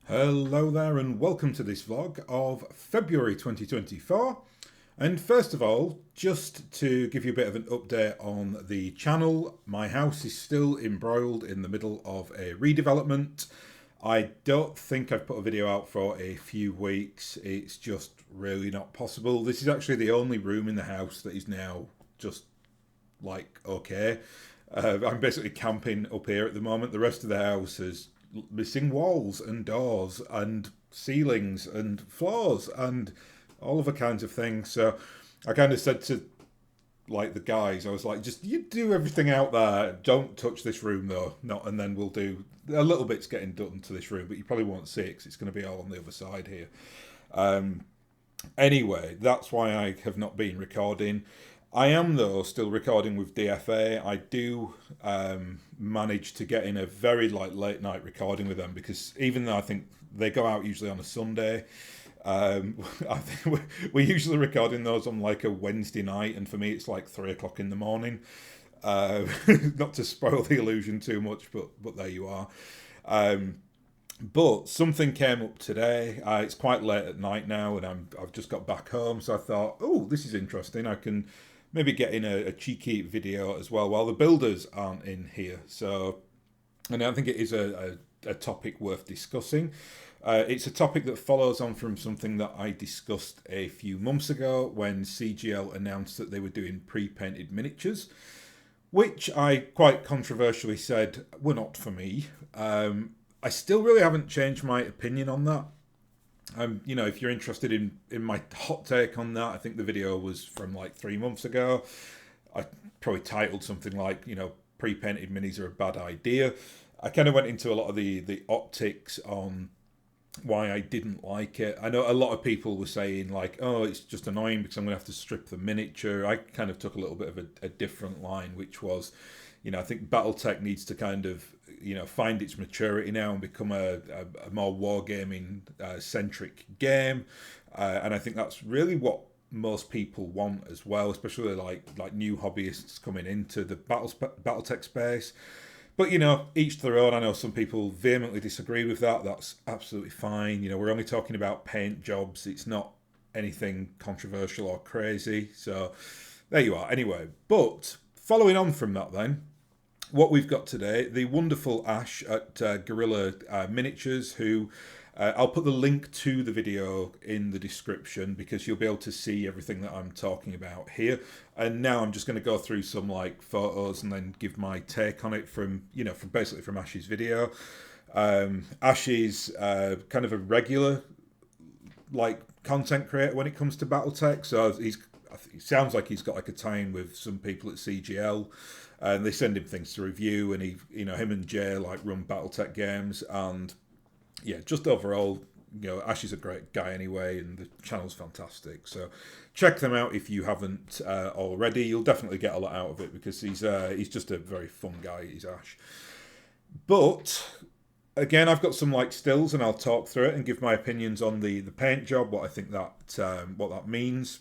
Hello there and welcome to this vlog of February 2024. And first of all, just to give you a bit of an update on the channel, my house is still embroiled in the middle of a redevelopment. I don't think I've put a video out for a few weeks. It's just really not possible. This is actually the only room in the house that is now just like okay. I'm basically camping up here at the moment. The rest of the house is missing walls and doors and ceilings and floors and all other kinds of things. So I kind of said to like the guys, I was like, just you do everything out there. Don't touch this room though. Not, and then we'll do a little bit's getting done to this room, but you probably won't see it because it's going to be all on the other side here. Um, Anyway, that's why I have not been recording. I am though still recording with DFA. I do manage to get in a very late night recording with them because even though I think they go out usually on a Sunday, I think we're usually recording those on like a Wednesday night, and for me it's like 3 o'clock in the morning. Uh, Not to spoil the illusion too much, but there you are. Um, but something came up today. It's quite late at night now, and I've just got back home, so I thought, oh, this is interesting. I can maybe get in a cheeky video as well while the builders aren't in here. So, and I think it is a topic worth discussing. It's a topic that follows on from something that I discussed a few months ago when CGL announced that they were doing pre-painted miniatures, which I quite controversially said were not for me. I still really haven't changed my opinion on that. If you're interested in my hot take on that, I think the video was from like 3 months ago. I probably titled something like, pre-painted minis are a bad idea. I kind of went into a lot of the optics on why I didn't like it. I know a lot of people were saying like, oh, it's just annoying because I'm going to have to strip the miniature. I kind of took a little bit of a different line, which was, I think BattleTech needs to kind of, find its maturity now and become a more wargaming centric game. And I think that's really what most people want as well, especially like new hobbyists coming into the BattleTech space. But each their own. I know some people vehemently disagree with that. That's absolutely fine. We're only talking about paint jobs. It's not anything controversial or crazy. So there you are. Anyway, but following on from that, then what we've got today, the wonderful Ash at Guerrilla Miniatures, who I'll put the link to the video in the description because you'll be able to see everything that I'm talking about here. And now I'm just going to go through some like photos and then give my take on it from basically from Ash's video. Ash is kind of a regular like content creator when it comes to BattleTech, so it sounds like he's got like a tie-in with some people at CGL, and they send him things to review, and him and Jay like run BattleTech games, and yeah, just overall, Ash is a great guy anyway, and the channel's fantastic. So check them out if you haven't already. You'll definitely get a lot out of it because he's just a very fun guy. He's Ash. But again, I've got some like stills, and I'll talk through it and give my opinions on the paint job, what I think what that means.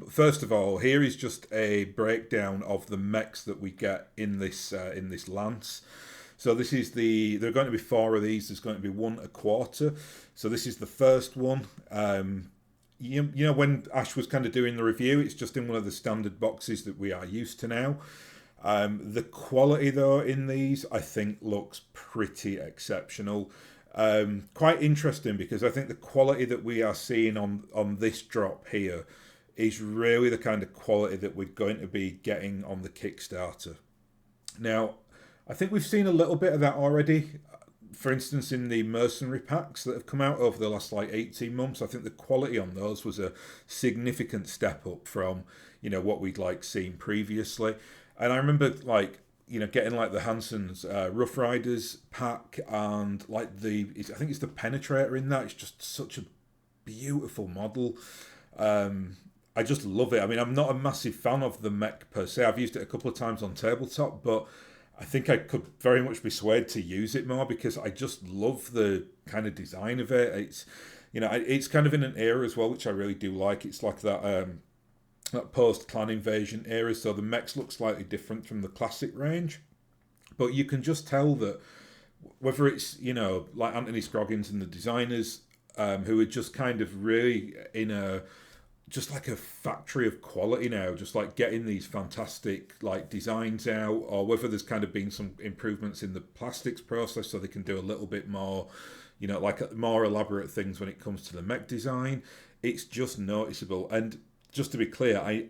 First of all, here is just a breakdown of the mechs that we get in this lance. So this is there are going to be 4 of these. There's going to be 1 a quarter. So this is the first one. When Ash was kind of doing the review, it's just in one of the standard boxes that we are used to now. The quality though in these, I think, looks pretty exceptional. Quite interesting because I think the quality that we are seeing on this drop here is really the kind of quality that we're going to be getting on the Kickstarter. Now, I think we've seen a little bit of that already. For instance, in the mercenary packs that have come out over the last like 18 months, I think the quality on those was a significant step up from, what we'd like seen previously. And I remember getting like the Hanson's Rough Riders pack, and like I think it's the Penetrator in that. It's just such a beautiful model. I just love it. I mean, I'm not a massive fan of the mech per se. I've used it a couple of times on tabletop, but I think I could very much be swayed to use it more because I just love the kind of design of it. It's kind of in an era as well, which I really do like. It's like that post clan invasion era, so the mechs look slightly different from the classic range, but you can just tell that whether it's, you know, like Anthony Scroggins and the designers, who are just kind of really in a just like a factory of quality now, just like getting these fantastic like designs out, or whether there's kind of been some improvements in the plastics process so they can do a little bit more, you know, like more elaborate things when it comes to the mech design. It's just noticeable. And just to be clear, I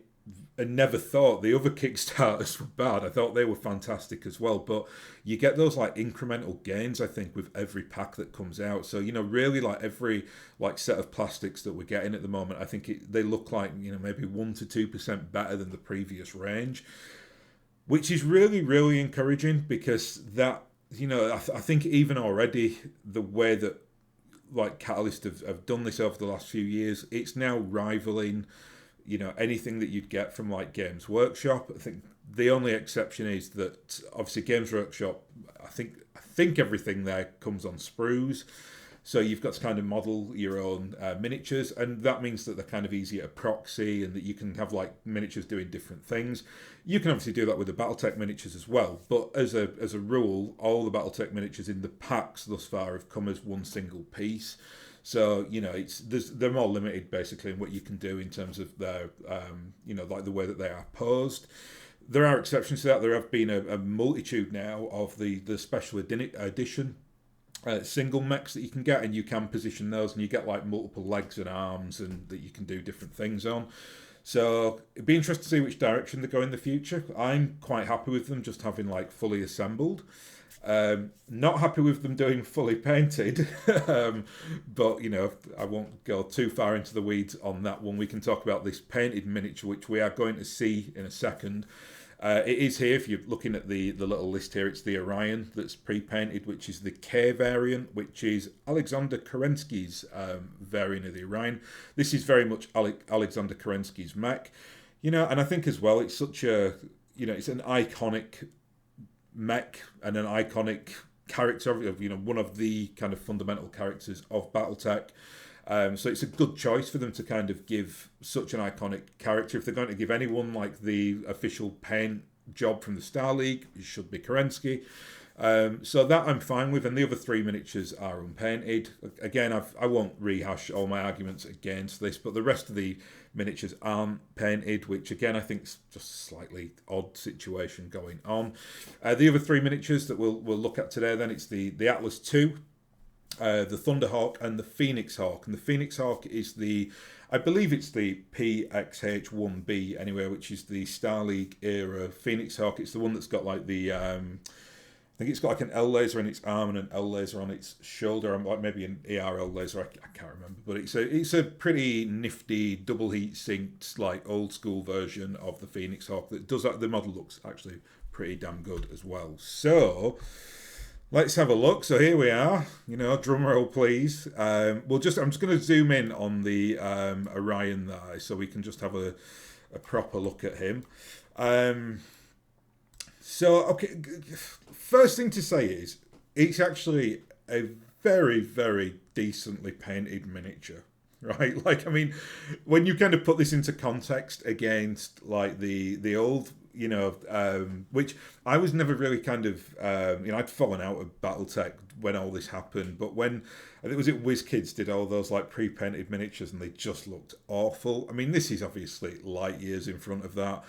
never thought the other Kickstarters were bad. I thought they were fantastic as well. But you get those like incremental gains, I think, with every pack that comes out. So, you know, really like every like set of plastics that we're getting at the moment, I think they look like, you know, maybe 1 to 2% better than the previous range, which is really, really encouraging because that, you know, I think even already the way that like Catalyst have done this over the last few years, it's now rivaling, you know, anything that you'd get from like Games Workshop. I think the only exception is that obviously Games Workshop, I think everything there comes on sprues, so you've got to kind of model your own miniatures, and that means that they're kind of easier to proxy, and that you can have like miniatures doing different things. You can obviously do that with the BattleTech miniatures as well, but as a rule, all the BattleTech miniatures in the packs thus far have come as one single piece. So, you know, they're more limited basically in what you can do in terms of their, you know, like the way that they are posed. There are exceptions to that. There have been a multitude now of the special edition single mechs that you can get, and you can position those, and you get like multiple legs and arms, and that you can do different things on. So it'd be interesting to see which direction they go in the future. I'm quite happy with them just having like fully assembled. Not happy with them doing fully painted, but you know, I won't go too far into the weeds on that one. We can talk about this painted miniature, which we are going to see in a second. It is here, if you're looking at the little list here, it's the Orion that's pre-painted, which is the K variant, which is Alexander Kerensky's variant of the Orion. This is very much Alexander Kerensky's mech, you know, and I think as well it's such a, you know, it's an iconic mech and an iconic character of, you know, one of the kind of fundamental characters of BattleTech. So it's a good choice for them to kind of give such an iconic character. If they're going to give anyone like the official paint job from the Star League, it should be Kerensky. So that I'm fine with, and the other three miniatures are unpainted. Again, I won't rehash all my arguments against this, but the rest of the miniatures aren't painted, which again I think is just a slightly odd situation going on. The other three miniatures that we'll look at today, then it's the Atlas II, the Thunderhawk, and the Phoenix Hawk. And the Phoenix Hawk is I believe it's the PXH-1B anyway, which is the Star League era Phoenix Hawk. It's the one that's got like the I think it's got like an L laser in its arm and an L laser on its shoulder, and like maybe an ERL laser. I can't remember, but it's a pretty nifty double heat synced like old school version of the Phoenix Hawk that does that. The model looks actually pretty damn good as well. So let's have a look. So here we are. You know, drum roll, please. I'm just going to zoom in on the Orion there, so we can just have a proper look at him. So, okay, first thing to say is it's actually a very, very decently painted miniature, right? Like, I mean, when you kind of put this into context against like the old, you know, which I was never really kind of, you know, I'd fallen out of BattleTech when all this happened, but when, I think, was it WizKids did all those like pre-painted miniatures and they just looked awful. I mean, this is obviously light years in front of that,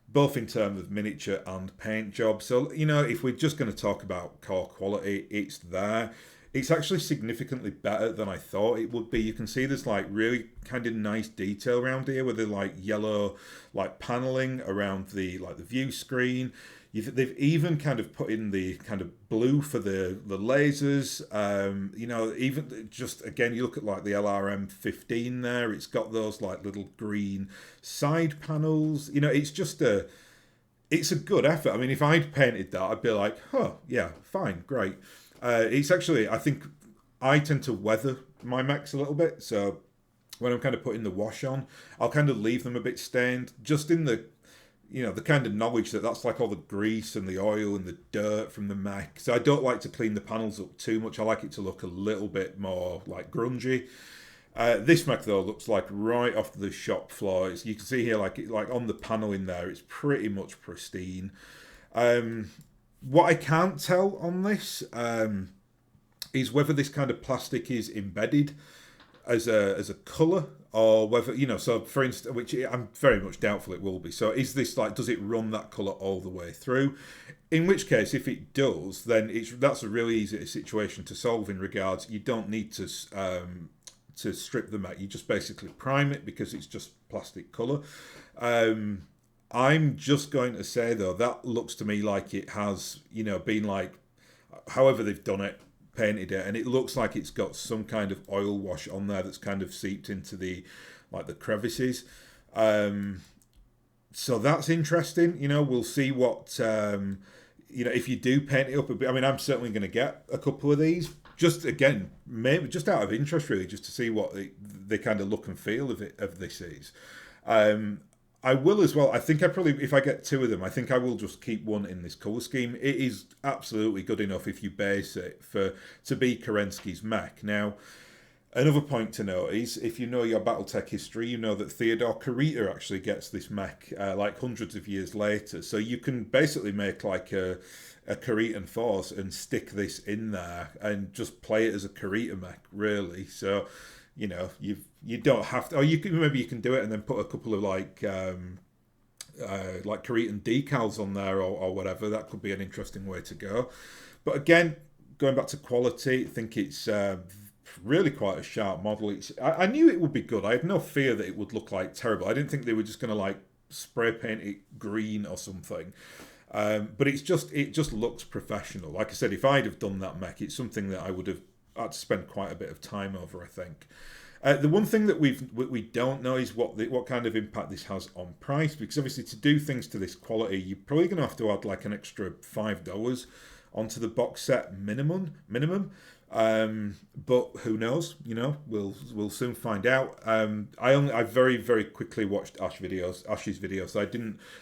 both in terms of miniature and paint job. So, you know, if we're just going to talk about core quality, it's there. It's actually significantly better than I thought it would be. You can see there's like really kind of nice detail around here with the like yellow like paneling around the like the view screen. They've even kind of put in the kind of blue for the lasers. You know, even just again, you look at like the LRM 15 there. It's got those like little green side panels. You know, it's a good effort. I mean, if I'd painted that, I'd be like, oh yeah, fine, great. It's actually, I think I tend to weather my mechs a little bit. So when I'm kind of putting the wash on, I'll kind of leave them a bit stained, just in the, you know, the kind of knowledge that that's like all the grease and the oil and the dirt from the mech. So I don't like to clean the panels up too much. I like it to look a little bit more like grungy. This mech though looks like right off the shop floor. You can see here like on the panel in there, it's pretty much pristine. What I can't tell on this, is whether this kind of plastic is embedded as a colour, or whether, so for instance, which I'm very much doubtful it will be. So is this like, does it run that colour all the way through? In which case, if it does, then that's a really easy situation to solve in regards, you don't need to strip the mech. You just basically prime it because it's just plastic colour. I'm just going to say though, that looks to me like it has, been like, however they've done it, painted it, and it looks like it's got some kind of oil wash on there that's kind of seeped into the crevices. So that's interesting. We'll see what if you do paint it up a bit. I mean, I'm certainly going to get a couple of these, just again, maybe just out of interest, really, just to see what the kind of look and feel of this is. I will as well. I think if I get two of them, I think I will just keep one in this colour scheme. It is absolutely good enough if you base it to be Kerensky's mech. Now, another point to note is, if you know your BattleTech history, you know that Theodore Kurita actually gets this mech like hundreds of years later. So you can basically make like a Kuritan force and stick this in there and just play it as a Kurita mech, really. So, you don't have to, or you can do it and then put a couple of like Kuritan decals on there or whatever. That could be an interesting way to go. But again, going back to quality, I think it's really quite a sharp model. I knew it would be good. I had no fear that it would look like terrible. I didn't think they were just going to like spray paint it green or something. But it just looks professional. Like I said, if I'd have done that mech, it's something that I would have had to spend quite a bit of time over, I think. The one thing that we don't know is what kind of impact this has on price, because obviously to do things to this quality, you're probably going to have to add like an extra $5 onto the box set minimum. But who knows? We'll soon find out. I very, very quickly watched Ash's videos. So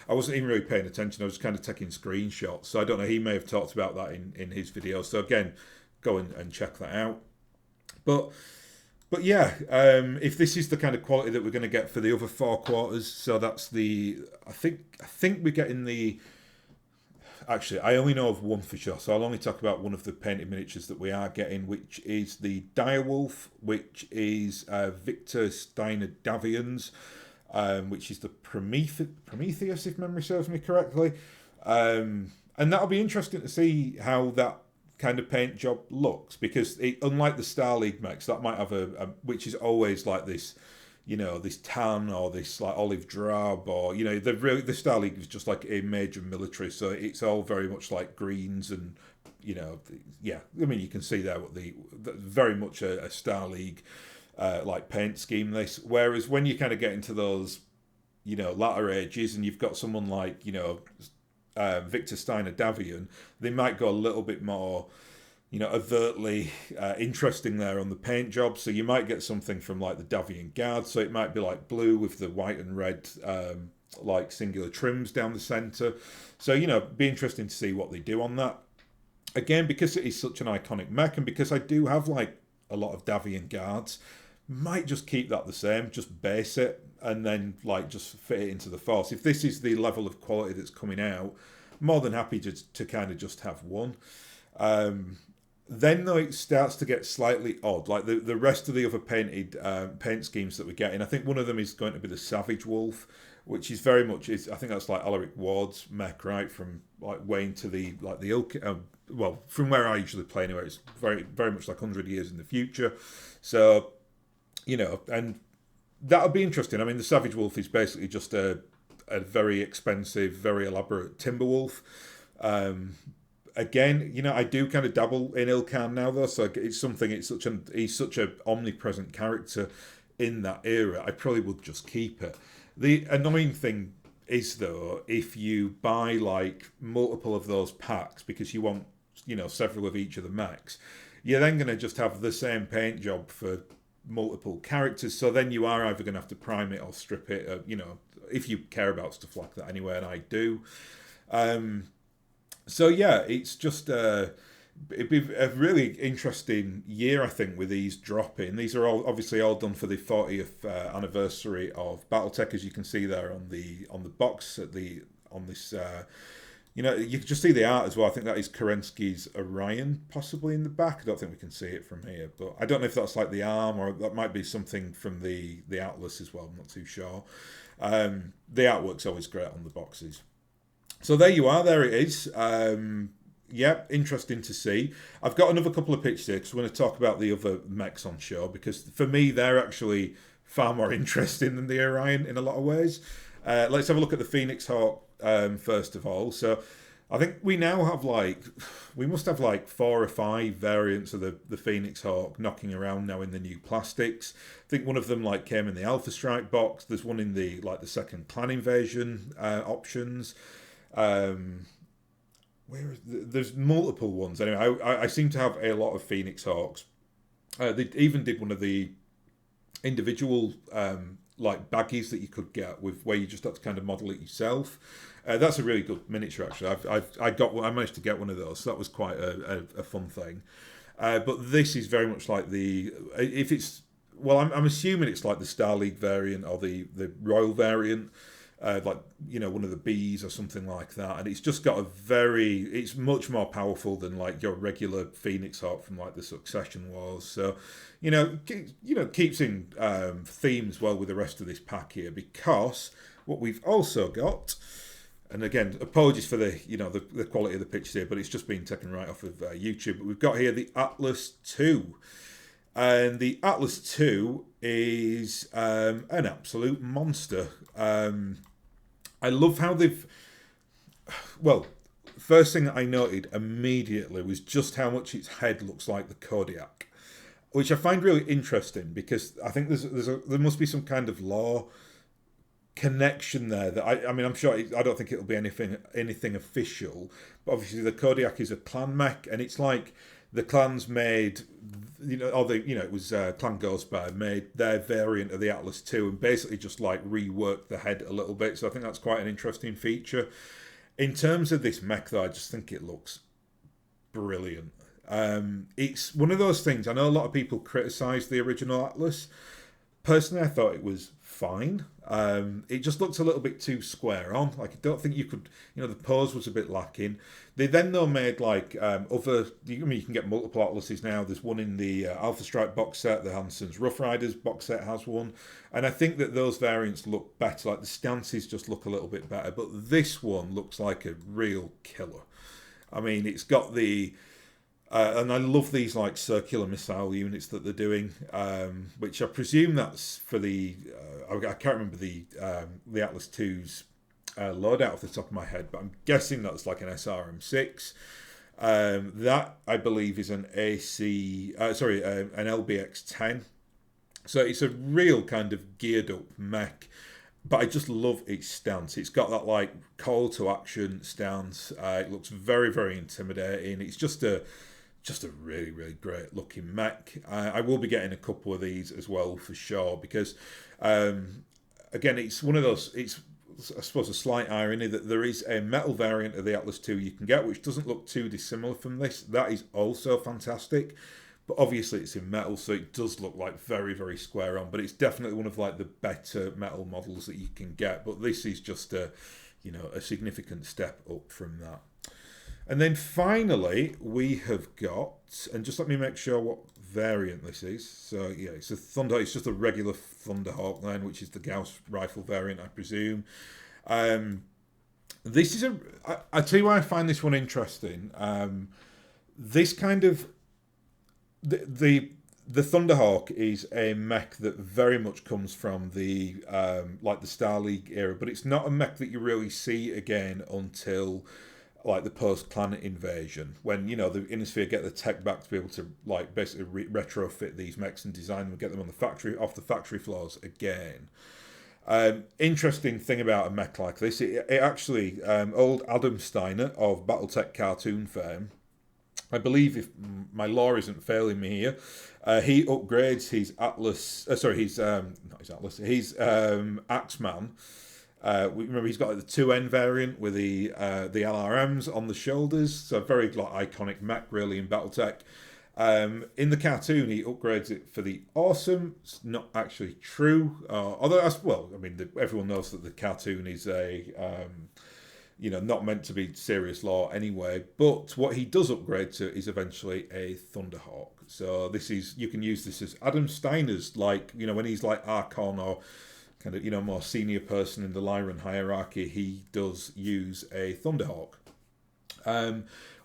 I wasn't even really paying attention. I was kind of taking screenshots. So I don't know. He may have talked about that in his video. So again, go and check that out. But yeah, if this is the kind of quality that we're going to get for the other 4 quarters, so that's I think we're getting the. Actually, I only know of one for sure, so I'll only talk about one of the painted miniatures that we are getting, which is the Direwolf, which is Victor Steiner Davian's, which is the Prometheus, if memory serves me correctly. And that'll be interesting to see how that kind of paint job looks, because unlike the Star League mechs, that might have which is always like this, this tan or this like olive drab, or the Star League is just like a major military, so it's all very much like greens and yeah. I mean, you can see there what the very much a Star League like paint scheme. This, whereas when you kind of get into those latter ages and you've got someone like Victor Steiner Davian, they might go a little bit more overtly interesting there on the paint job. So you might get something from like the Davian Guard. So it might be like blue with the white and red like singular trims down the centre. So, be interesting to see what they do on that. Again, because it is such an iconic mech, and because I do have like a lot of Davian Guards, might just keep that the same, just base it, and then like just fit it into the force. If this is the level of quality that's coming out, more than happy to kind of just have one. Then though, it starts to get slightly odd. Like the rest of the other painted paint schemes that we're getting, I think one of them is going to be the Savage Wolf, which is very much I think that's like Alaric Ward's mech, right, from like Wayne to the Ilk. Well, from where I usually play anyway, it's very, very much like 100 years in the future. So, and that'll be interesting. I mean, the Savage Wolf is basically just a very expensive, very elaborate timber wolf. Again, I do kind of dabble in Ilkhan now, though, so it's something. He's such an omnipresent character in that era. I probably would just keep it. The annoying thing is, though, if you buy like multiple of those packs because you want, several of each of the mechs, you're then going to just have the same paint job for multiple characters. So then you are either going to have to prime it or strip it, if you care about stuff like that anyway, and I do. So yeah, it's just it'd be a really interesting year, I think, with these dropping. These are obviously all done for the 40th anniversary of BattleTech, as you can see there on the box on this You can just see the art as well. I think that is Kerensky's Orion, possibly in the back. I don't think we can see it from here, but I don't know if that's like the arm or that might be something from the Atlas as well. I'm not too sure. The artwork's always great on the boxes. So there you are. There it is. Yeah, interesting to see. I've got another couple of pictures here because we're going to talk about the other mechs on show because for me they're actually far more interesting than the Orion in a lot of ways. Let's have a look at the Phoenix Hawk first of all. So I think we now have we must have 4 or 5 variants of the Phoenix Hawk knocking around now in the new plastics. I think one of them came in the Alpha Strike box. There's one in the the second Clan Invasion options. There's multiple ones. Anyway, I seem to have a lot of Phoenix Hawks. They even did one of the individual baggies that you could get with where you just had to kind of model it yourself. That's a really good miniature actually. I managed to get one of those. So that was quite a fun thing. But this is very much like I'm assuming it's like the Star League variant or the Royal variant. One of the Bs or something like that, and it's just got it's much more powerful than your regular Phoenix Hawk from the Succession Wars. So, keeps in themes well with the rest of this pack here, because what we've also got, and again, apologies for the quality of the picture here, but it's just been taken right off of YouTube. But we've got here the Atlas 2. And the Atlas 2 is an absolute monster. I love how first thing that I noted immediately was just how much its head looks like the Kodiak, which I find really interesting because I think there must be some kind of lore connection there that I'm sure I don't think it'll be anything official, but obviously the Kodiak is a clan mech, and it's like the clans made, it was Clan Ghostbear made their variant of the Atlas 2 and basically just reworked the head a little bit. So I think that's quite an interesting feature. In terms of this mech though, I just think it looks brilliant. It's one of those things, I know a lot of people criticise the original Atlas. Personally, I thought it was fine. It just looked a little bit too square on. I don't think you could, the pose was a bit lacking. They then though made other. You can get multiple Atlases now. There's one in the Alpha Strike box set. The Hanson's Rough Riders box set has one, and I think that those variants look better. The stances just look a little bit better, but this one looks like a real killer. It's got the. And I love these circular missile units that they're doing, which I presume that's for the. I can't remember the Atlas 2's loadout off the top of my head, but I'm guessing that's an SRM6. That I believe is an an LBX-10. So it's a real kind of geared up mech. But I just love its stance. It's got that call to action stance. It looks very, very intimidating. It's just a really, really great looking mech. I will be getting a couple of these as well for sure because, again, it's one of those. It's I suppose a slight irony that there is a metal variant of the Atlas 2 you can get, which doesn't look too dissimilar from this. That is also fantastic, but obviously it's in metal, so it does look very, very square on. But it's definitely one of the better metal models that you can get. But this is just a significant step up from that. And then finally, we have got, and just let me make sure what variant this is. So yeah, it's it's just a regular Thunderhawk then, which is the Gauss rifle variant, I presume. This is I tell you why I find this one interesting. This kind of, the Thunderhawk is a mech that very much comes from the the Star League era, but it's not a mech that you really see again until the post-Clan Invasion, when the Innisphere get the tech back to be able to basically retrofit these mechs and design them and get them on off the factory floors again. Interesting thing about a mech like this, it actually old Adam Steiner of BattleTech cartoon fame, I believe if my lore isn't failing me here, he upgrades his Atlas. His Axeman. Remember, he's got the 2N variant with the LRMs on the shoulders, so very iconic mech really in BattleTech. In the cartoon, he upgrades it for the Awesome. It's not actually true, although everyone knows that the cartoon is a not meant to be serious law anyway. But what he does upgrade to is eventually a Thunderhawk. So you can use this as Adam Steiner's, like, when he's like Archon or kind of, more senior person in the Lyran hierarchy, he does use a Thunderhawk.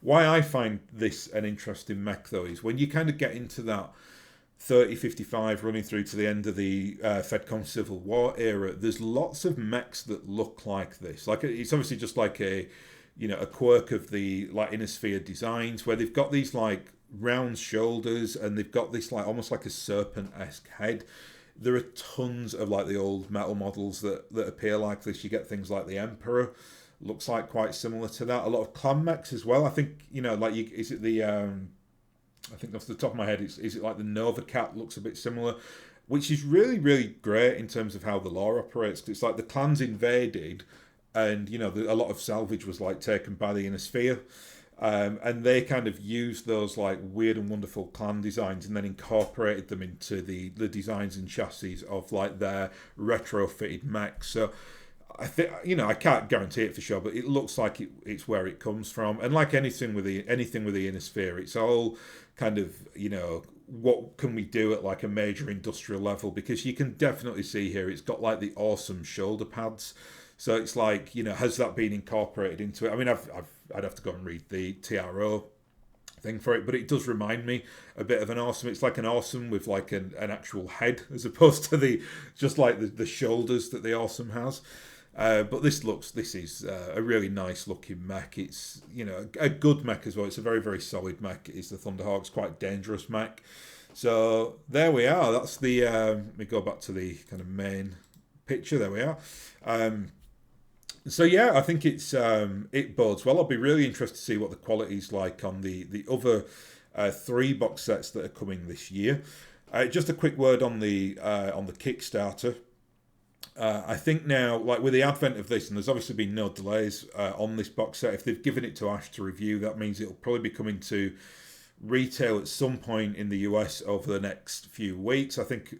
Why I find this an interesting mech, though, is when you kind of get into that 3055 running through to the end of the Fedcom Civil War era, there's lots of mechs that look like this. Like, it's obviously just like a quirk of the like Inner Sphere designs, where they've got these like round shoulders and they've got this like almost like a serpent-esque head. There are tons of like the old metal models that appear like this. You get things like the Emperor, looks like quite similar to that. A lot of clan mechs as well. I think, is it the I think off the top of my head, is it like the Nova Cat looks a bit similar, which is really, really great in terms of how the lore operates. Cause it's like the clans invaded, and a lot of salvage was like taken by the Inner Sphere, and they kind of used those like weird and wonderful clan designs and then incorporated them into the designs and chassis of like their retrofitted mechs. So I think, I can't guarantee it for sure, but it looks like it's where it comes from. And like anything with the Inner Sphere, it's all kind of, what can we do at like a major industrial level? Because you can definitely see here it's got like the awesome shoulder pads. So it's like, has that been incorporated into it? I mean, I'd have to go and read the TRO thing for it, but it does remind me a bit of an awesome. It's like an awesome with like an actual head as opposed to the shoulders that the awesome has. But this is a really nice looking mech. It's a good mech as well. It's a very, very solid mech. It's the Thunderhawk's quite dangerous mech. So there we are. That's the let me go back to the kind of main picture. There we are. So yeah, I think it bodes well. I'll be really interested to see what the quality's like on the other 3 box sets that are coming this year. Just a quick word on the Kickstarter. I think now, like with the advent of this, and there's obviously been no delays on this box set, if they've given it to Ash to review, that means it'll probably be coming to retail at some point in the US over the next few weeks. I think,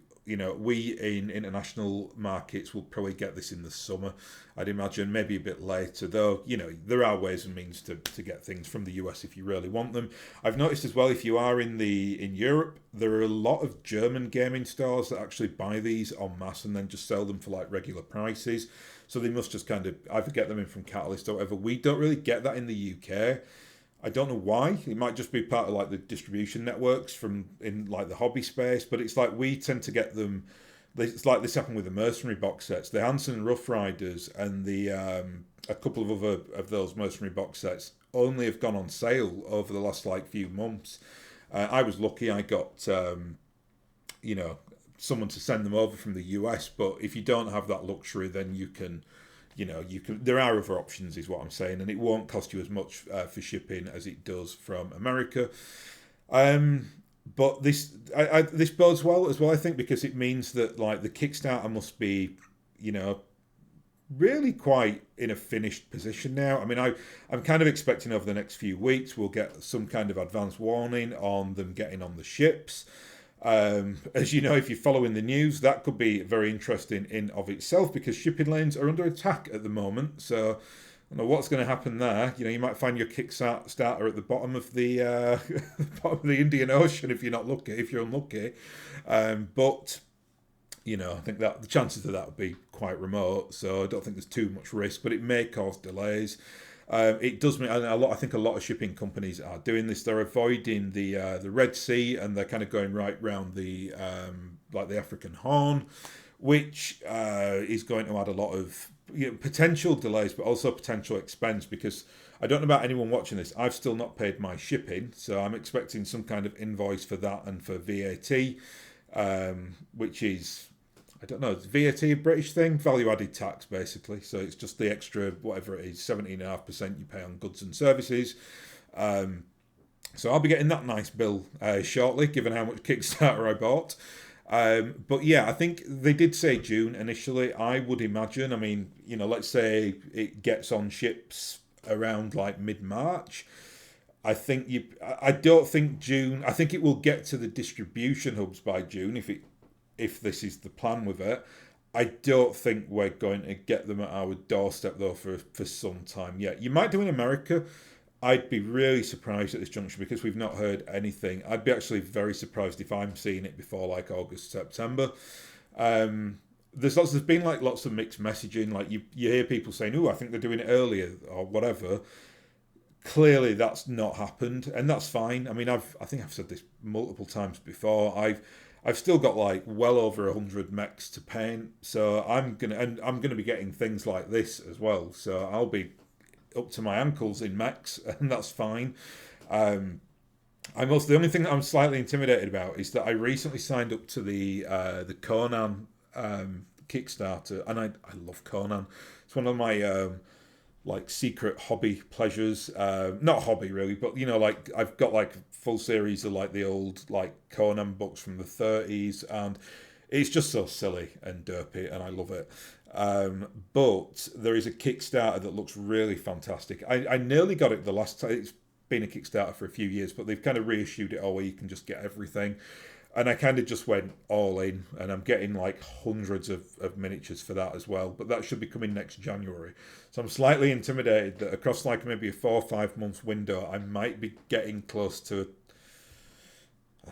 we in international markets will probably get this in the summer, I'd imagine, maybe a bit later, though, there are ways and means to get things from the US if you really want them. I've noticed as well, if you are in Europe, there are a lot of German gaming stores that actually buy these en masse and then just sell them for like regular prices. So they must just kind of either get them in from Catalyst or whatever. We don't really get that in the UK. I don't know why. It might just be part of like the distribution networks from in like the hobby space, but it's like we tend to get them. It's like this happened with the Mercenary box sets, the Hanson Rough Riders, and the a couple of other of those Mercenary box sets only have gone on sale over the last like few months. I was lucky; I got someone to send them over from the US. But if you don't have that luxury, then you can. There are other options, is what I'm saying, and it won't cost you as much for shipping as it does from America. But this bodes well as well, I think, because it means that like the Kickstarter must be, really quite in a finished position now. I mean, I'm kind of expecting over the next few weeks we'll get some kind of advance warning on them getting on the ships. As you know, if you're following the news, that could be very interesting in of itself because shipping lanes are under attack at the moment. So I don't know what's going to happen there. You might find your Kickstarter at the bottom of the bottom of the Indian Ocean if you're unlucky. But I think that the chances of that would be quite remote. So I don't think there's too much risk, but it may cause delays. It does mean I think a lot of shipping companies are doing this. They're avoiding the Red Sea and they're kind of going right round the like the African Horn, which is going to add a lot of potential delays, but also potential expense. Because I don't know about anyone watching this, I've still not paid my shipping, so I'm expecting some kind of invoice for that and for VAT, which is. I don't know, it's VAT a British thing? Value added tax, basically. So it's just the extra, whatever it is, 17.5% you pay on goods and services. So I'll be getting that nice bill shortly, given how much Kickstarter I bought. But yeah, I think they did say June initially. I would imagine, I mean, let's say it gets on ships around like mid-March. I don't think June. I think it will get to the distribution hubs by June if this is the plan with it. I don't think we're going to get them at our doorstep though for some time yet. You might do in America. I'd be really surprised at this juncture because we've not heard anything. I'd be actually very surprised if I'm seeing it before like August, September. There's been like lots of mixed messaging. Like you hear people saying, "Oh, I think they're doing it earlier" or whatever. Clearly, that's not happened, and that's fine. I mean, I think I've said this multiple times before. I've still got like well over 100 mechs to paint, so I'm gonna be getting things like this as well. So I'll be up to my ankles in mechs, and that's fine. Um, I'm also the only thing that I'm slightly intimidated about is that I recently signed up to the Conan Kickstarter, and I love Conan. It's one of my like secret hobby pleasures. Not hobby really, but you know, like I've got like full series of like the old like Conan books from the 30s, and it's just so silly and derpy, and I love it. But there is a Kickstarter that looks really fantastic. I nearly got it the last time. It's been a Kickstarter for a few years, but they've kind of reissued it all where you can just get everything. And I kind of just went all in, and I'm getting like hundreds of miniatures for that as well. But that should be coming next January. So I'm slightly intimidated that across like maybe a 4 or 5 month window, I might be getting close to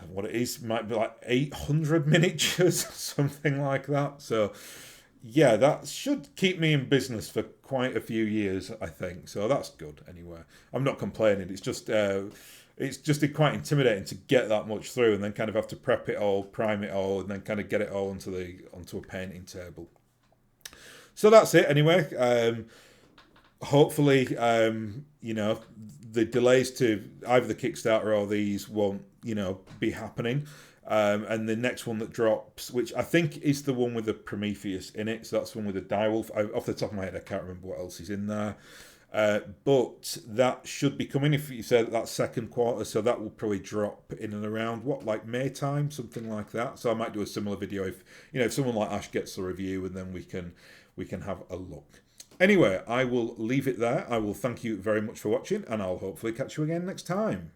what it is, might be like 800 miniatures, something like that. So yeah, that should keep me in business for quite a few years, I think. So that's good anyway. I'm not complaining. It's just quite intimidating to get that much through and then kind of have to prep it all, prime it all, and then kind of get it all onto a painting table. So that's it anyway. Hopefully, the delays to either the Kickstarter or these won't, be happening. And the next one that drops, which I think is the one with the Prometheus in it, so that's the one with the Direwolf. Off the top of my head, I can't remember what else is in there. But that should be coming if you say that second quarter, so that will probably drop in and around like May time, something like that. So I might do a similar video if someone like Ash gets the review, and then we can have a look. Anyway, I will leave it there. I will thank you very much for watching, and I'll hopefully catch you again next time.